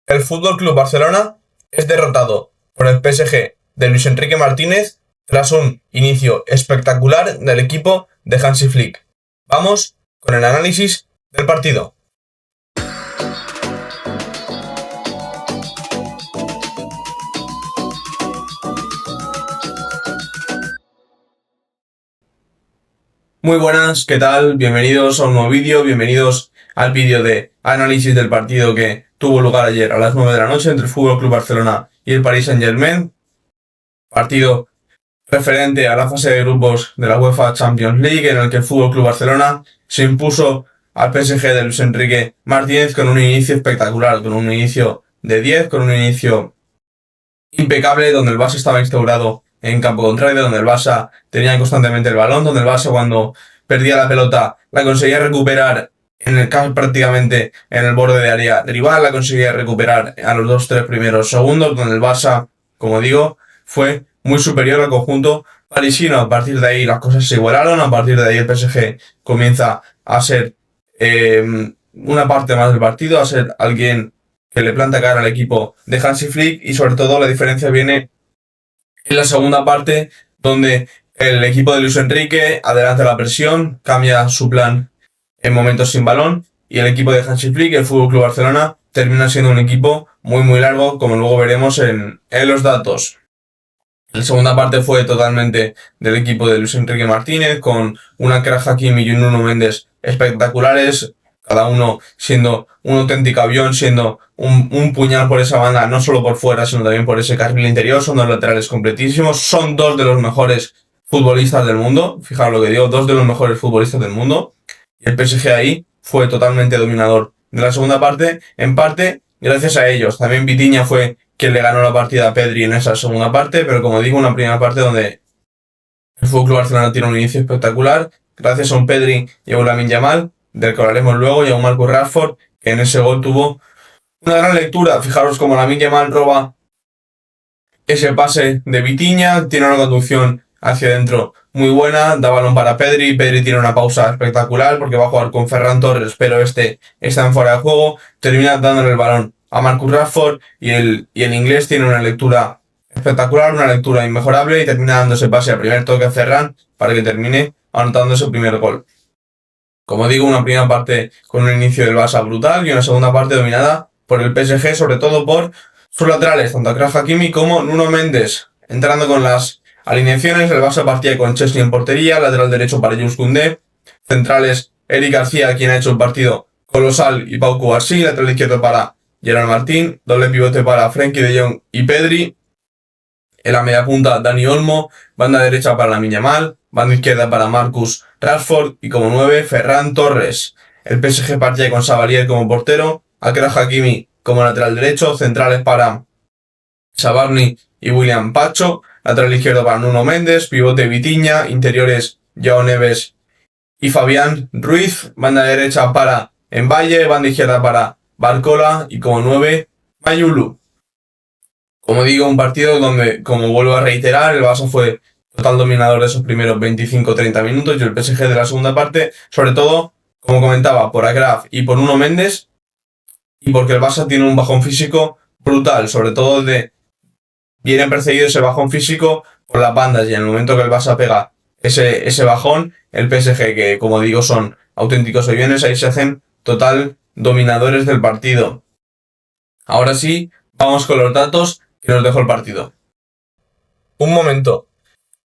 El Fútbol Club Barcelona es derrotado por el PSG de Luis Enrique Martínez tras un inicio espectacular del equipo de Hansi Flick. Vamos con el análisis del partido. Muy buenas, ¿qué tal? Bienvenidos a un nuevo vídeo, bienvenidos al vídeo de análisis del partido que tuvo lugar ayer a las 9 de la noche entre el Fútbol Club Barcelona y el Paris Saint-Germain. Partido referente a la fase de grupos de la UEFA Champions League, en el que el Fútbol Club Barcelona se impuso al PSG de Luis Enrique Martínez con un inicio espectacular, con un inicio de 10, con un inicio impecable, donde el Barça estaba instaurado en campo contrario, donde el Barça tenía constantemente el balón, donde el Barça cuando perdía la pelota la conseguía recuperar prácticamente en el borde de área rival, la conseguía recuperar a los 2-3 primeros segundos, donde el Barça, como digo, fue muy superior al conjunto parisino. A partir de ahí las cosas se igualaron, a partir de ahí el PSG comienza a ser una parte más del partido, a ser alguien que le planta cara al equipo de Hansi Flick, y sobre todo la diferencia viene en la segunda parte, donde el equipo de Luis Enrique adelanta la presión, cambia su plan en momentos sin balón, y el equipo de Hansi Flick, el FC Barcelona, termina siendo un equipo muy largo, como luego veremos en los datos. La segunda parte fue totalmente del equipo de Luis Enrique Martínez, con una Achraf Hakimi y un Nuno Mendes espectaculares, cada uno siendo un auténtico avión, siendo un puñal por esa banda, no solo por fuera, sino también por ese carril interior. Son dos laterales completísimos, son dos de los mejores futbolistas del mundo, fijaos lo que digo, dos de los mejores futbolistas del mundo, y el PSG ahí fue totalmente dominador de la segunda parte, en parte gracias a ellos. También Vitinha fue quien le ganó la partida a Pedri en esa segunda parte, pero como digo, una primera parte donde el FC Barcelona tiene un inicio espectacular, gracias a un Pedri y a un Lamine Yamal, del que hablaremos luego, y a un Marcus Rashford, que en ese gol tuvo una gran lectura. Fijaros cómo Lamine Yamal roba ese pase de Vitinha, tiene una conducción hacia adentro muy buena, da balón para Pedri tiene una pausa espectacular porque va a jugar con Ferran Torres, pero está en fuera de juego, termina dándole el balón a Marcus Rashford, y el inglés tiene una lectura espectacular, una lectura inmejorable, y termina dando ese pase al primer toque a Ferran para que termine anotando su primer gol. Como digo, una primera parte con un inicio del Barça brutal y una segunda parte dominada por el PSG, sobre todo por sus laterales, tanto Achraf Hakimi como Nuno Mendes. Entrando con las alineaciones, el Barça partía con Chesney en portería, lateral derecho para Jules Koundé, centrales Eric García, quien ha hecho un partido colosal, y Pau Cubarsí, lateral izquierdo para Gerard Martín, doble pivote para Frenkie de Jong y Pedri, en la media punta Dani Olmo, banda derecha para Lamine Yamal, banda izquierda para Marcus Rashford, y como 9 Ferran Torres. El PSG partía con Savalier como portero, Achraf Hakimi como lateral derecho, centrales para Sabarny y William Pacho, lateral izquierdo para Nuno Mendes, pivote Vitinha, interiores Joao Neves y Fabián Ruiz, banda derecha para Mbaye, banda izquierda para Barcola, y como 9 Mayulu. Como digo, un partido donde, como vuelvo a reiterar, el Barça fue total dominador de esos primeros 25-30 minutos, y el PSG de la segunda parte, sobre todo, como comentaba, por Achraf y por Nuno Mendes, y porque el Barça tiene un bajón físico brutal, sobre todo viene precedido ese bajón físico por las bandas, y en el momento que el Barça pega ese bajón, el PSG, que como digo son auténticos aviones, ahí se hacen total dominadores del partido. Ahora sí, vamos con los datos que nos dejó el partido. Un momento,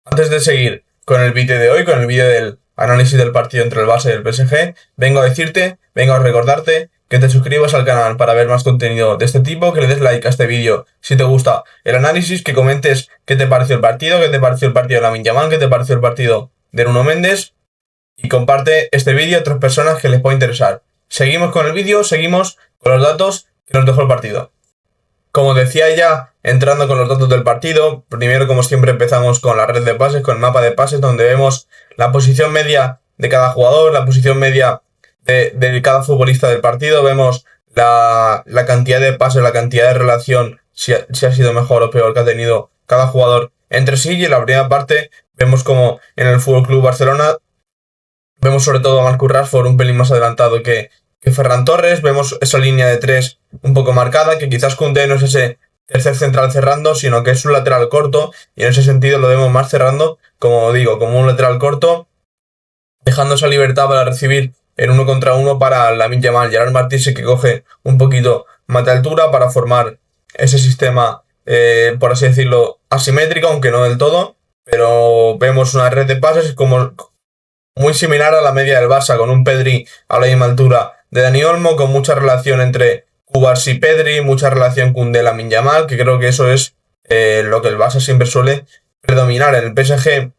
antes de seguir con el vídeo de hoy, con el vídeo del análisis del partido entre el Barça y el PSG, vengo a recordarte que te suscribas al canal para ver más contenido de este tipo, que le des like a este vídeo si te gusta el análisis, que comentes qué te pareció el partido, qué te pareció el partido de Lamine Yamal, qué te pareció el partido de Nuno Mendes, y comparte este vídeo a otras personas que les pueda interesar. Seguimos con el vídeo, seguimos con los datos que nos dejó el partido. Como decía ya, entrando con los datos del partido, primero, como siempre, empezamos con la red de pases, con el mapa de pases, donde vemos la posición media de cada jugador, la posición media de cada futbolista del partido, vemos la cantidad de pases, la cantidad de relación, si ha sido mejor o peor que ha tenido cada jugador entre sí. Y en la primera parte vemos como en el FC Barcelona vemos sobre todo a Marcus Rashford un pelín más adelantado que que Ferran Torres. Vemos esa línea de 3 un poco marcada, que quizás Koundé no es ese tercer central cerrando, sino que es un lateral corto, y en ese sentido lo vemos más cerrando, como digo, como un lateral corto, dejando esa libertad para recibir en 1 contra 1 para Lamine Yamal. Gerard Martín sí que coge un poquito más de altura para formar ese sistema, por así decirlo, asimétrico, aunque no del todo, pero vemos una red de pases como muy similar a la media del Barça, con un Pedri a la misma altura de Dani Olmo, con mucha relación entre Cubarsí y Pedri, mucha relación con Lamine Yamal, que creo que eso es lo que el Barça siempre suele predominar. En el PSG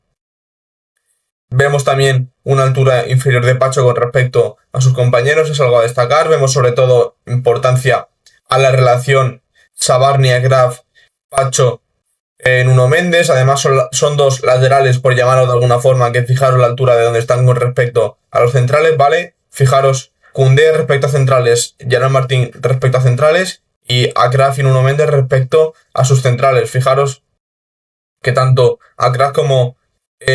vemos también una altura inferior de Pacho con respecto a sus compañeros, es algo a destacar. Vemos sobre todo importancia a la relación Sabarnia-Graf-Pacho en Nuno Méndez. Además son dos laterales, por llamarlo de alguna forma, que fijaros la altura de donde están con respecto a los centrales, ¿vale? Fijaros, Koundé respecto a centrales, Gerard Martín respecto a centrales, y Achraf y Nuno Méndez respecto a sus centrales. Fijaros que tanto Achraf como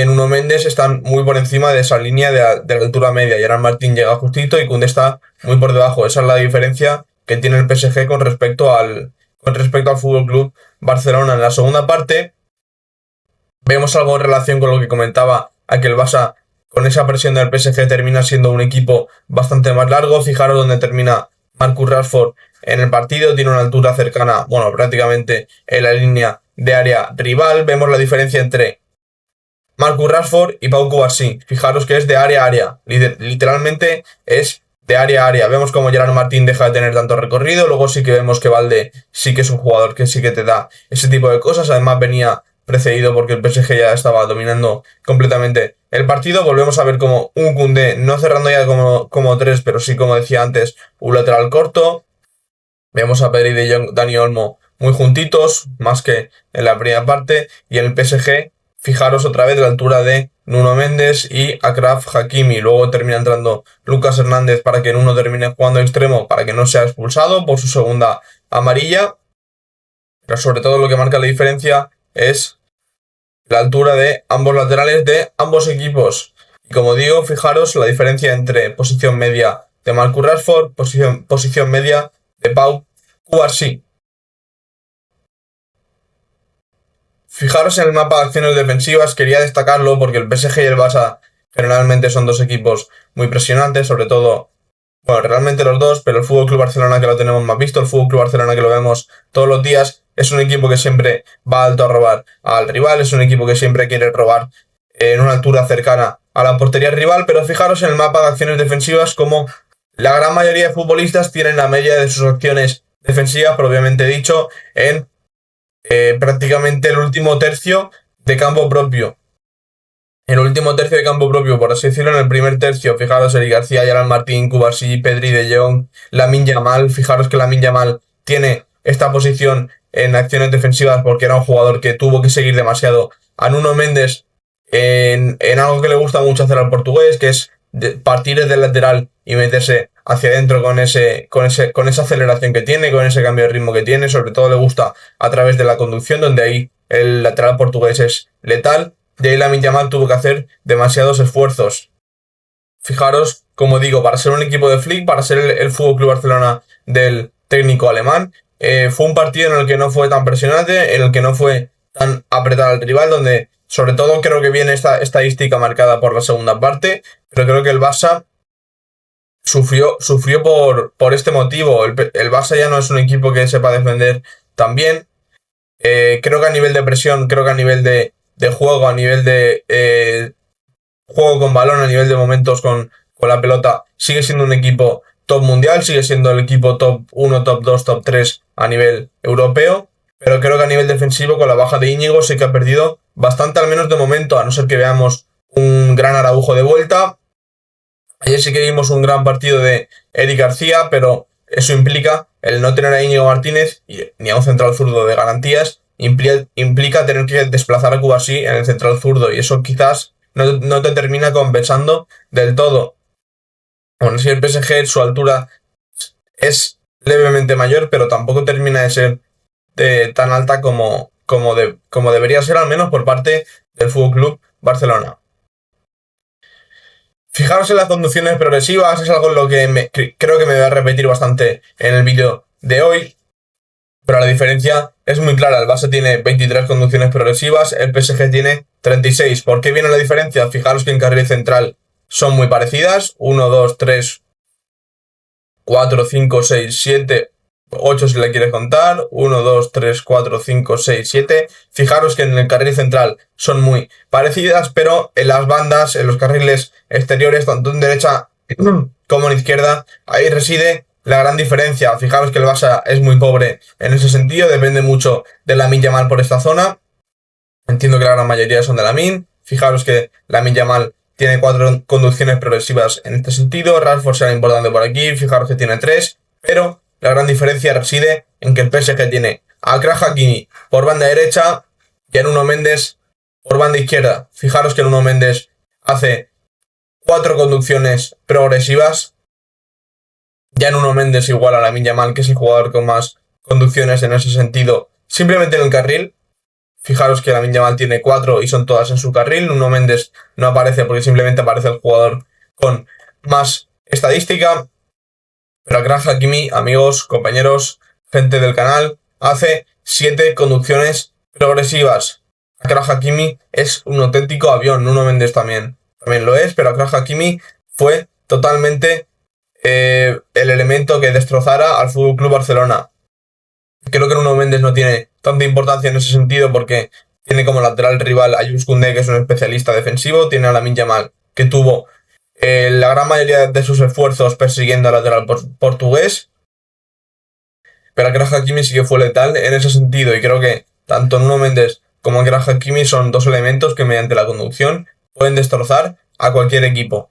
Nuno Méndez están muy por encima de esa línea de la altura media. Gerard Martín llega justito y Koundé está muy por debajo. Esa es la diferencia que tiene el PSG con respecto al Fútbol Club Barcelona. En la segunda parte vemos algo en relación con lo que comentaba, a que el Barça, con esa presión del PSG, termina siendo un equipo bastante más largo. Fijaros donde termina Marcus Rashford en el partido, tiene una altura cercana, bueno, prácticamente en la línea de área rival. Vemos la diferencia entre Marcus Rashford y Pau Cubarsí. Fijaros que es de área a área, literalmente es de área a área. Vemos como Gerard Martín deja de tener tanto recorrido. Luego sí que vemos que Valde sí que es un jugador que sí que te da ese tipo de cosas. Además venía precedido porque el PSG ya estaba dominando completamente el partido. Volvemos a ver como un Koundé, no cerrando ya como 3, pero sí, como decía antes, un lateral corto. Vemos a Pedri, De Jong, Dani Olmo muy juntitos, más que en la primera parte. Y en el PSG, fijaros otra vez la altura de Nuno Méndez y Achraf Hakimi. Luego termina entrando Lucas Hernández para que Nuno termine jugando extremo, para que no sea expulsado por su segunda amarilla. Pero sobre todo lo que marca la diferencia es la altura de ambos laterales de ambos equipos. Y como digo, fijaros la diferencia entre posición media de Marcus Rashford, posición media de Pau Cubarsí. Fijaros en el mapa de acciones defensivas, quería destacarlo porque el PSG y el Barça generalmente son dos equipos muy presionantes, sobre todo, bueno, realmente los dos, pero el FC Barcelona, que lo tenemos más visto, el FC Barcelona que lo vemos todos los días, es un equipo que siempre va alto a robar al rival, es un equipo que siempre quiere robar en una altura cercana a la portería rival. Pero fijaros en el mapa de acciones defensivas como la gran mayoría de futbolistas tienen la media de sus acciones defensivas, propiamente dicho, en prácticamente el último tercio de campo propio. En el último tercio de campo propio, por así decirlo. En el primer tercio, fijaros, Eric García, Gerard Martín, Cubarsí, Pedri, De Jong, Lamine Yamal. Fijaros que Lamine Yamal tiene esta posición en acciones defensivas porque era un jugador que tuvo que seguir demasiado a Nuno Méndez en algo que le gusta mucho hacer al portugués, que es partir desde el lateral y meterse hacia adentro con esa aceleración que tiene, con ese cambio de ritmo que tiene. Sobre todo le gusta a través de la conducción, donde ahí el lateral portugués es letal. De ahí Lamine Yamal tuvo que hacer demasiados esfuerzos. Fijaros, como digo, para ser un equipo de Flick, para ser el FC Barcelona del técnico alemán, fue un partido en el que no fue tan presionante, en el que no fue tan apretado al rival, donde sobre todo creo que viene esta estadística marcada por la segunda parte, pero creo que el Barça sufrió por este motivo. El Barça ya no es un equipo que sepa defender tan bien. Creo que a nivel de presión, creo que a nivel de juego, a nivel de juego con balón, a nivel de momentos con la pelota, sigue siendo un equipo top mundial, sigue siendo el equipo top 1, top 2, top 3 a nivel europeo. Pero creo que a nivel defensivo, con la baja de Íñigo, sí que ha perdido bastante, al menos de momento, a no ser que veamos un gran Araujo de vuelta. Ayer sí que vimos un gran partido de Eric García, pero eso implica el no tener a Íñigo Martínez ni a un central zurdo de garantías. Implica tener que desplazar a Cubarsí en el central zurdo, y eso quizás no te termina compensando del todo. Bueno, si el PSG, su altura es levemente mayor, pero tampoco termina de ser tan alta como debería ser, al menos por parte del FC Barcelona. Fijaros en las conducciones progresivas, es algo en lo que creo que me voy a repetir bastante en el vídeo de hoy, pero la diferencia es muy clara. El Barça tiene 23 conducciones progresivas, el PSG tiene 36. ¿Por qué viene la diferencia? Fijaros que en carril central son muy parecidas, 1, 2, 3, 4, 5, 6, 7, 8 si le quieres contar, 1, 2, 3, 4, 5, 6, 7. Fijaros que en el carril central son muy parecidas, pero en las bandas, en los carriles exteriores, tanto en derecha como en izquierda, ahí reside la gran diferencia. Fijaros que el Barça es muy pobre en ese sentido, depende mucho de Lamine Yamal por esta zona. Entiendo que la gran mayoría son de Lamine. Fijaros que Lamine Yamal tiene 4 conducciones progresivas en este sentido. Rashford será importante por aquí, fijaros que tiene 3, pero la gran diferencia reside en que el PSG tiene a Achraf Hakimi por banda derecha y a Nuno Mendes por banda izquierda. Fijaros que Nuno Mendes hace 4 conducciones progresivas. Ya Nuno Mendes igual a Lamine Yamal, que es el jugador con más conducciones en ese sentido, simplemente en el carril. Fijaros que Lamine Yamal tiene 4 y son todas en su carril. Nuno Mendes no aparece porque simplemente aparece el jugador con más estadística. Pero Achraf Hakimi, amigos, compañeros, gente del canal, hace 7 conducciones progresivas. Achraf Hakimi es un auténtico avión. Nuno Mendes también lo es, pero Achraf Hakimi fue totalmente el elemento que destrozara al FC Barcelona. Creo que Nuno Mendes no tiene tanta importancia en ese sentido porque tiene como lateral rival a Jules Koundé, que es un especialista defensivo, tiene a Lamine Yamal, que tuvo la gran mayoría de sus esfuerzos persiguiendo al lateral portugués, pero Achraf Hakimi sí que fue letal en ese sentido, y creo que tanto Nuno Mendes como Achraf Hakimi son dos elementos que mediante la conducción pueden destrozar a cualquier equipo.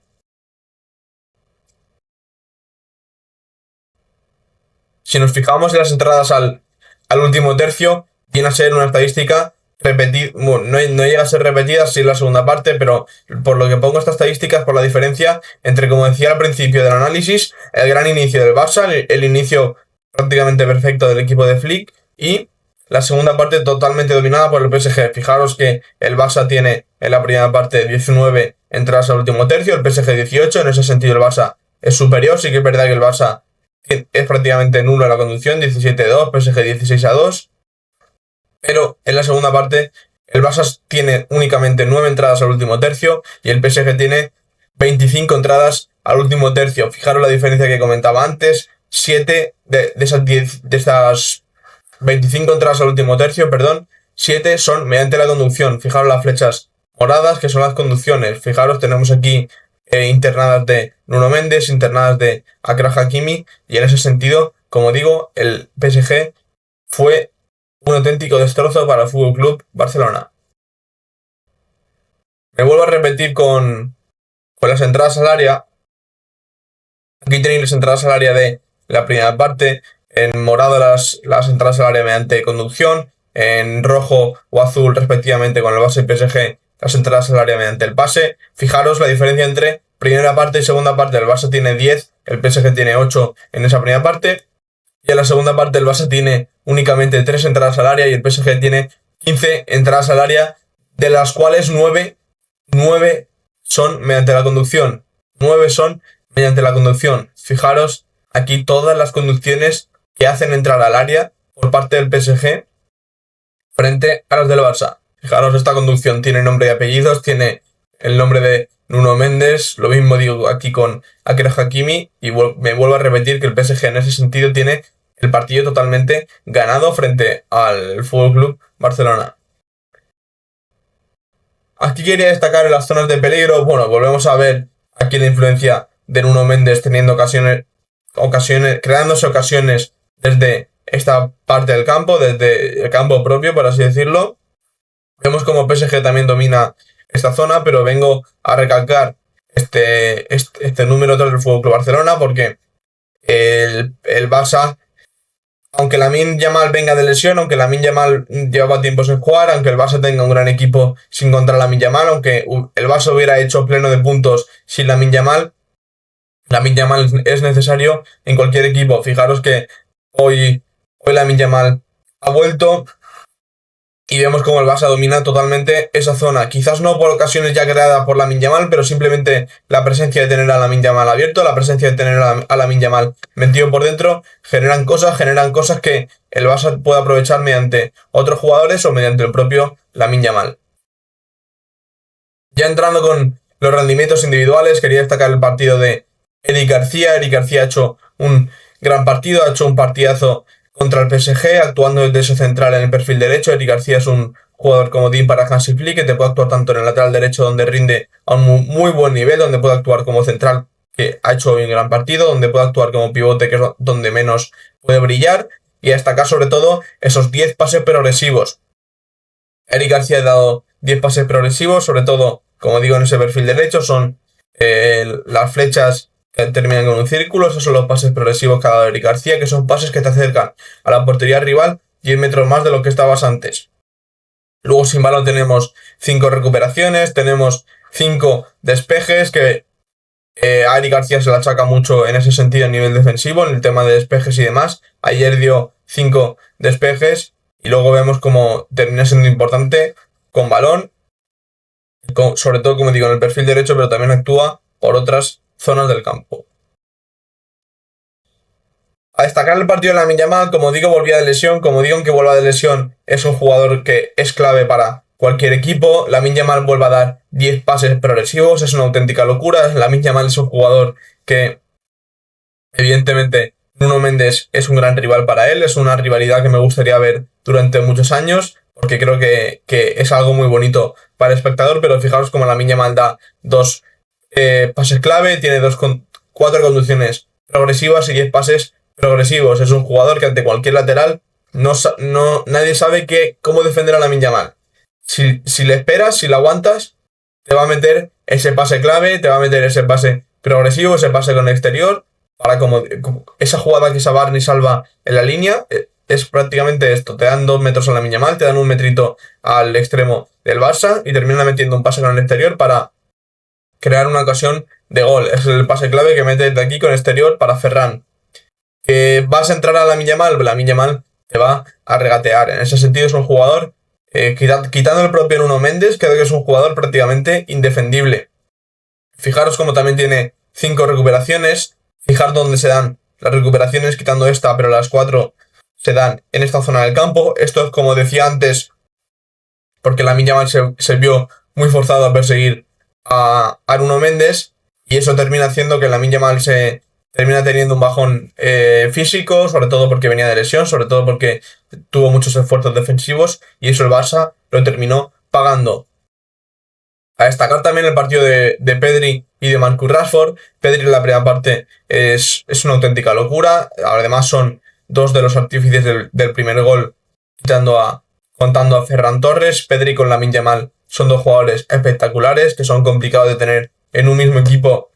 Si nos fijamos en las entradas al último tercio, viene a ser una estadística repetida, bueno, no llega a ser repetida, sí en la segunda parte, pero por lo que pongo estas estadísticas, por la diferencia entre, como decía al principio del análisis, el gran inicio del Barça, el inicio prácticamente perfecto del equipo de Flick, y la segunda parte totalmente dominada por el PSG. Fijaros que el Barça tiene en la primera parte 19 entradas al último tercio, el PSG 18, en ese sentido el Barça es superior. Sí que es verdad que el Barça es prácticamente nulo en la conducción, 17-2, PSG 16-2, pero en la segunda parte el Barça tiene únicamente 9 entradas al último tercio y el PSG tiene 25 entradas al último tercio. Fijaros la diferencia que comentaba antes, 7 de esas 25 entradas al último tercio, 7 son mediante la conducción. Fijaros las flechas moradas, que son las conducciones. Fijaros, tenemos aquí internadas de Nuno Mendes, internadas de Achraf Hakimi, y en ese sentido, como digo, el PSG fue un auténtico destrozo para el FC Barcelona. Me vuelvo a repetir con las entradas al área. Aquí tenéis las entradas al área de la primera parte, en morado las entradas al área mediante conducción, en rojo o azul respectivamente con el Barça y PSG las entradas al área mediante el pase. Fijaros la diferencia entre primera parte y segunda parte. El Barça tiene 10, el PSG tiene 8 en esa primera parte. Y en la segunda parte el Barça tiene únicamente 3 entradas al área y el PSG tiene 15 entradas al área, de las cuales 9 son mediante la conducción. 9 son mediante la conducción. Fijaros aquí todas las conducciones que hacen entrar al área por parte del PSG frente a las del Barça. Fijaros, esta conducción tiene nombre y apellidos, tiene el nombre de Nuno Mendes, lo mismo digo aquí con Achraf Hakimi, y me vuelvo a repetir que el PSG en ese sentido tiene el partido totalmente ganado frente al FC Barcelona. Aquí quería destacar en las zonas de peligro. Bueno, volvemos a ver aquí la influencia de Nuno Mendes teniendo ocasiones, creándose ocasiones desde esta parte del campo, desde el campo propio, por así decirlo. Vemos como PSG también domina esta zona, pero vengo a recalcar este número 3 del FC Barcelona porque el Barça, aunque Lamine Yamal venga de lesión, aunque Lamine Yamal llevaba tiempo sin jugar, aunque el Barça tenga un gran equipo sin contar a Lamine Yamal, aunque el Barça hubiera hecho pleno de puntos sin Lamine Yamal es necesario en cualquier equipo. Fijaros que hoy Lamine Yamal ha vuelto, Y vemos como el Barça domina totalmente esa zona. Quizás no por ocasiones ya creada por Lamine Yamal, pero simplemente la presencia de tener a Lamine Yamal abierto, la presencia de tener a Lamine Yamal metido por dentro, generan cosas que el Barça puede aprovechar mediante otros jugadores o mediante el propio Lamine Yamal. Ya entrando con los rendimientos individuales, quería destacar el partido de Eric García. Eric García ha hecho un gran partido, ha hecho un partidazo contra el PSG, actuando desde ese central en el perfil derecho. Eric García es un jugador comodín para Hansi Flick, que te puede actuar tanto en el lateral derecho, donde rinde a un muy buen nivel, donde puede actuar como central, que ha hecho un gran partido, donde puede actuar como pivote, que es donde menos puede brillar, y a destacar sobre todo esos 10 pases progresivos. Eric García ha dado 10 pases progresivos, sobre todo, como digo, en ese perfil derecho, son las flechas que terminan con un círculo. Esos son los pases progresivos que ha dado Eric García, que son pases que te acercan a la portería rival 10 metros más de lo que estabas antes. Luego sin balón tenemos 5 recuperaciones, tenemos 5 despejes, que a Eric García se la achaca mucho en ese sentido a nivel defensivo, en el tema de despejes y demás. Ayer dio 5 despejes y luego vemos cómo termina siendo importante con balón, sobre todo, como digo, en el perfil derecho, pero también actúa por otras zonas del campo. A destacar el partido de Lamine Yamal, como digo, volvía de lesión. Como digo, aunque vuelva de lesión, es un jugador que es clave para cualquier equipo. Lamine Yamal vuelve a dar 10 pases progresivos, es una auténtica locura. Lamine Yamal es un jugador que, evidentemente, Nuno Mendes es un gran rival para él. Es una rivalidad que me gustaría ver durante muchos años, porque creo que es algo muy bonito para el espectador. Pero fijaros como Lamine Yamal da 2 pases clave, tiene 4 conducciones progresivas y 10 pases progresivos. Es un jugador que ante cualquier lateral nadie sabe cómo defender a Lamine Yamal. Si le esperas, si le aguantas, te va a meter ese pase clave, te va a meter ese pase progresivo, ese pase con el exterior, para como esa jugada que Sabarni salva en la línea. Es prácticamente esto: te dan 2 metros a Lamine Yamal, te dan un metrito al extremo del Barça y termina metiendo un pase con el exterior para crear una ocasión de gol. Es el pase clave que mete de aquí con el exterior para Ferran. Que vas a entrar a Lamine Yamal te va a regatear. En ese sentido es un jugador, quitando el propio Nuno Mendes, creo que es un jugador prácticamente indefendible. Fijaros como también tiene 5 recuperaciones. Fijar dónde se dan las recuperaciones, quitando esta, pero las 4 se dan en esta zona del campo. Esto es, como decía antes, porque Lamine Yamal se vio muy forzado a perseguir a Nuno Mendes, y eso termina haciendo que Lamine Yamal se termina teniendo un bajón físico, sobre todo porque venía de lesión, sobre todo porque tuvo muchos esfuerzos defensivos, y eso el Barça lo terminó pagando. A destacar también el partido de Pedri y de Marcus Rashford. Pedri en la primera parte es una auténtica locura. Además son 2 de los artífices del primer gol, contando a Ferran Torres. Pedri con Lamine Yamal son 2 jugadores espectaculares que son complicados de tener en un mismo equipo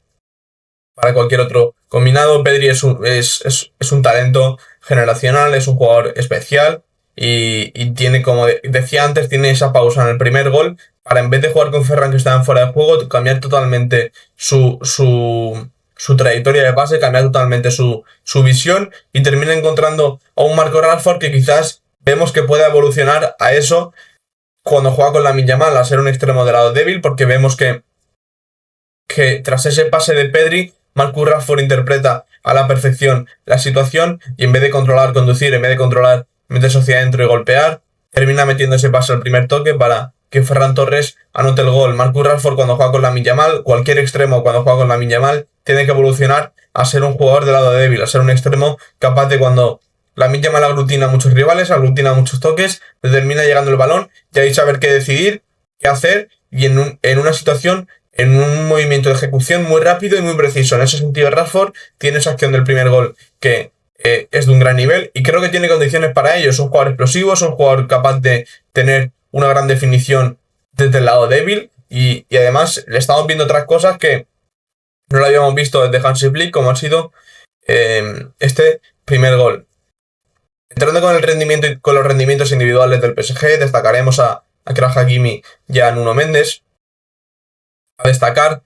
para cualquier otro combinado. Pedri es un talento generacional, es un jugador especial y tiene, como decía antes, tiene esa pausa en el primer gol para, en vez de jugar con Ferran, que estaba fuera de juego, cambiar totalmente su trayectoria de pase, cambiar totalmente su visión, y termina encontrando a un Marcus Rashford que quizás vemos que puede evolucionar a eso cuando juega con Lamine Yamal, a ser un extremo de lado débil, porque vemos que tras ese pase de Pedri, Marcus Rashford interpreta a la perfección la situación, y en vez de conducir, en vez de controlar, meterse hacia adentro y golpear, termina metiendo ese pase al primer toque para que Ferran Torres anote el gol. Marcus Rashford, cuando juega con Lamine Yamal, cualquier extremo cuando juega con Lamine Yamal, tiene que evolucionar a ser un jugador de lado débil, a ser un extremo capaz de, cuando Lamine Yamal aglutina a muchos rivales, aglutina muchos toques, termina llegando el balón y ahí saber qué decidir, qué hacer, y en una situación, en un movimiento de ejecución muy rápido y muy preciso. En ese sentido, Rashford tiene esa acción del primer gol que es de un gran nivel, y creo que tiene condiciones para ello. Es un jugador explosivo, es un jugador capaz de tener una gran definición desde el lado débil, y además le estamos viendo otras cosas que no lo habíamos visto desde Hansi Flick, como ha sido este primer gol. Entrando con los rendimientos individuales del PSG, destacaremos a Achraf Hakimi y a Nuno Mendes. A destacar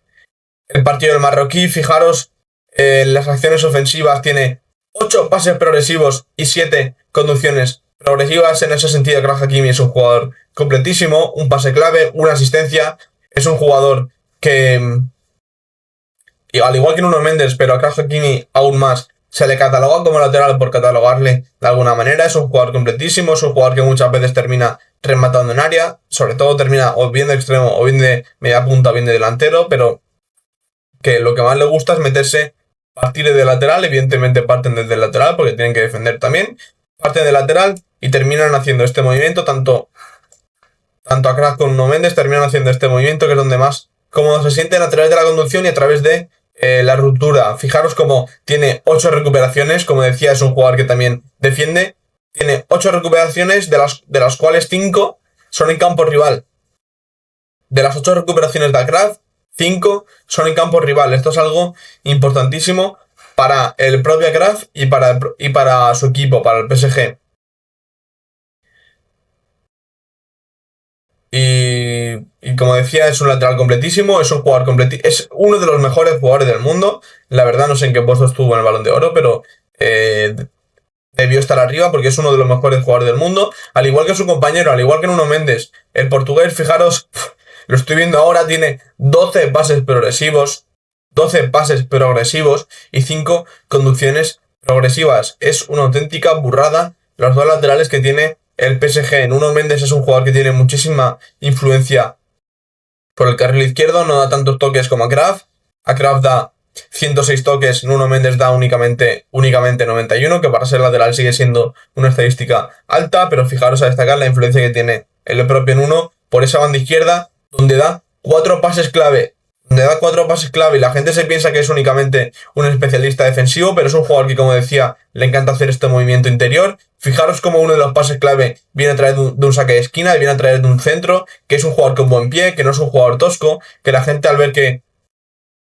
el partido del marroquí. Fijaros, en las acciones ofensivas tiene 8 pases progresivos y 7 conducciones progresivas. En ese sentido, Achraf Hakimi es un jugador completísimo, un pase clave, una asistencia. Es un jugador que, al igual que Nuno Mendes, pero a Achraf Hakimi aún más, se le cataloga como lateral por catalogarle de alguna manera. Es un jugador completísimo, es un jugador que muchas veces termina rematando en área, sobre todo termina o bien de extremo o bien de media punta o bien de delantero, pero que lo que más le gusta es meterse, partir de lateral. Evidentemente parten desde el lateral porque tienen que defender también, parten de lateral y terminan haciendo este movimiento, tanto Achraf como Nuno Mendes terminan haciendo este movimiento, que es donde más cómodos se sienten, a través de la conducción y a través de la ruptura. Fijaros cómo tiene 8 recuperaciones, como decía, es un jugador que también defiende. Tiene 8 recuperaciones, de las cuales 5 son en campo rival. De las 8 recuperaciones de Achraf, 5 son en campo rival. Esto es algo importantísimo para el propio Achraf y para su equipo, para el PSG. Y como decía, es un lateral completísimo, es un jugador es uno de los mejores jugadores del mundo. La verdad no sé en qué puesto estuvo en el Balón de Oro, pero debió estar arriba porque es uno de los mejores jugadores del mundo. Al igual que su compañero, al igual que Nuno Mendes, el portugués, fijaros, lo estoy viendo ahora, tiene 12 pases progresivos y 5 conducciones progresivas. Es una auténtica burrada los dos laterales que tiene el PSG. Nuno Mendes es un jugador que tiene muchísima influencia por el carril izquierdo, no da tantos toques como Achraf. Achraf da 106 toques, Nuno Mendes da únicamente 91, que para ser lateral sigue siendo una estadística alta, pero fijaros a destacar la influencia que tiene el propio Nuno por esa banda izquierda, donde da 4 pases clave. Y la gente se piensa que es únicamente un especialista defensivo, pero es un jugador que, como decía, le encanta hacer este movimiento interior. Fijaros cómo uno de los pases clave viene a través de un saque de esquina, viene a través de un centro, que es un jugador con buen pie, que no es un jugador tosco, que la gente, al ver que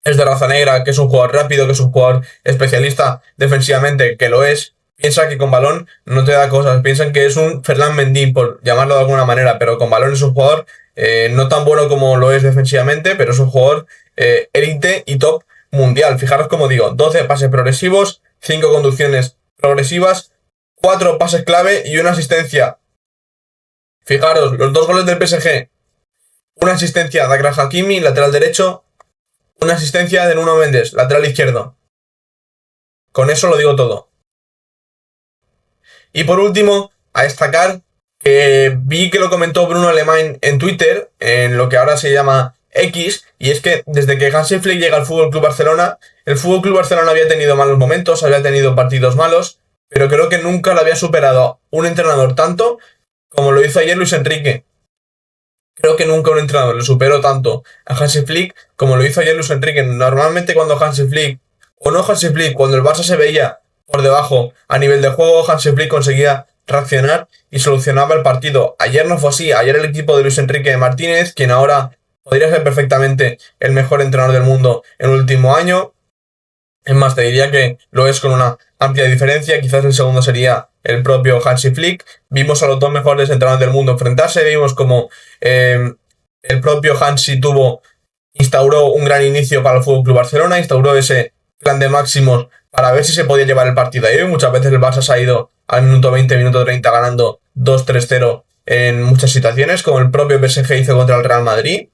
es de raza negra, que es un jugador rápido, que es un jugador especialista defensivamente, que lo es, piensa que con balón no te da cosas. Piensan que es un Ferland Mendy, por llamarlo de alguna manera, pero con balón es un jugador no tan bueno como lo es defensivamente, pero es un jugador élite y top mundial. Fijaros como digo, 12 pases progresivos, 5 conducciones progresivas, 4 pases clave y una asistencia. Fijaros, los 2 goles del PSG. Una asistencia de Achraf Hakimi, lateral derecho. Una asistencia de Nuno Mendes, lateral izquierdo. Con eso lo digo todo. Y por último, a destacar que vi que lo comentó Bruno Alemán en Twitter, en lo que ahora se llama X, y es que desde que Hansi Flick llega al FC Barcelona, el FC Barcelona había tenido malos momentos, había tenido partidos malos, pero creo que nunca lo había superado un entrenador tanto como lo hizo ayer Luis Enrique. Creo que nunca un entrenador lo superó tanto a Hansi Flick como lo hizo ayer Luis Enrique. Normalmente cuando Hansi Flick, o no Hansi Flick, cuando el Barça se veía por debajo a nivel de juego, Hansi Flick conseguía reaccionar y solucionaba el partido. Ayer no fue así. Ayer el equipo de Luis Enrique Martínez, quien ahora podría ser perfectamente el mejor entrenador del mundo en el último año, es más, te diría que lo es con una amplia diferencia. Quizás el segundo sería el propio Hansi Flick. Vimos a los 2 mejores entrenadores del mundo enfrentarse. Vimos como el propio Hansi instauró un gran inicio para el FC Barcelona, instauró ese plan de máximos para ver si se podía llevar el partido ahí. Muchas veces el Barça se ha ido al minuto 20, minuto 30 ganando 2-3-0 en muchas situaciones, como el propio PSG hizo contra el Real Madrid.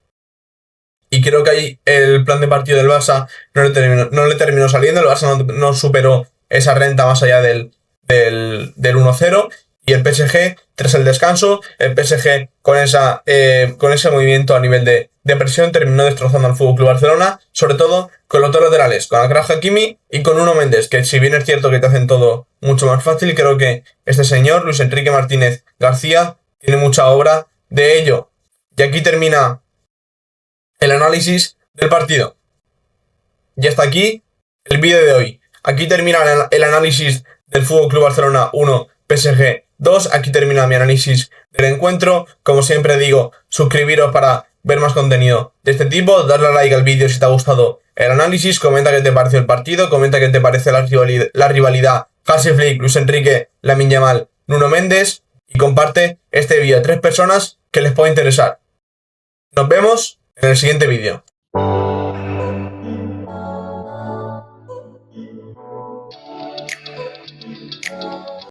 Y creo que ahí el plan de partido del Barça no le terminó saliendo. El Barça no superó esa renta más allá del 1-0. Y el PSG, tras el descanso, el PSG con ese movimiento a nivel de presión terminó destrozando al FC Barcelona, sobre todo con los 2 laterales, con Achraf Hakimi y con Nuno Mendes, que si bien es cierto que te hacen todo mucho más fácil, creo que este señor, Luis Enrique Martínez García, tiene mucha obra de ello. Y aquí termina el análisis del partido. Y hasta aquí el vídeo de hoy. Aquí termina el análisis del FC Barcelona 1, PSG 2. Aquí termina mi análisis del encuentro. Como siempre digo, suscribiros para ver más contenido de este tipo, darle a like al vídeo si te ha gustado el análisis, comenta qué te pareció el partido, comenta qué te parece la rivalidad Hansi Flick, Luis Enrique, Lamine Yamal, Nuno Mendes, y comparte este vídeo a 3 personas que les pueda interesar. Nos vemos en el siguiente vídeo.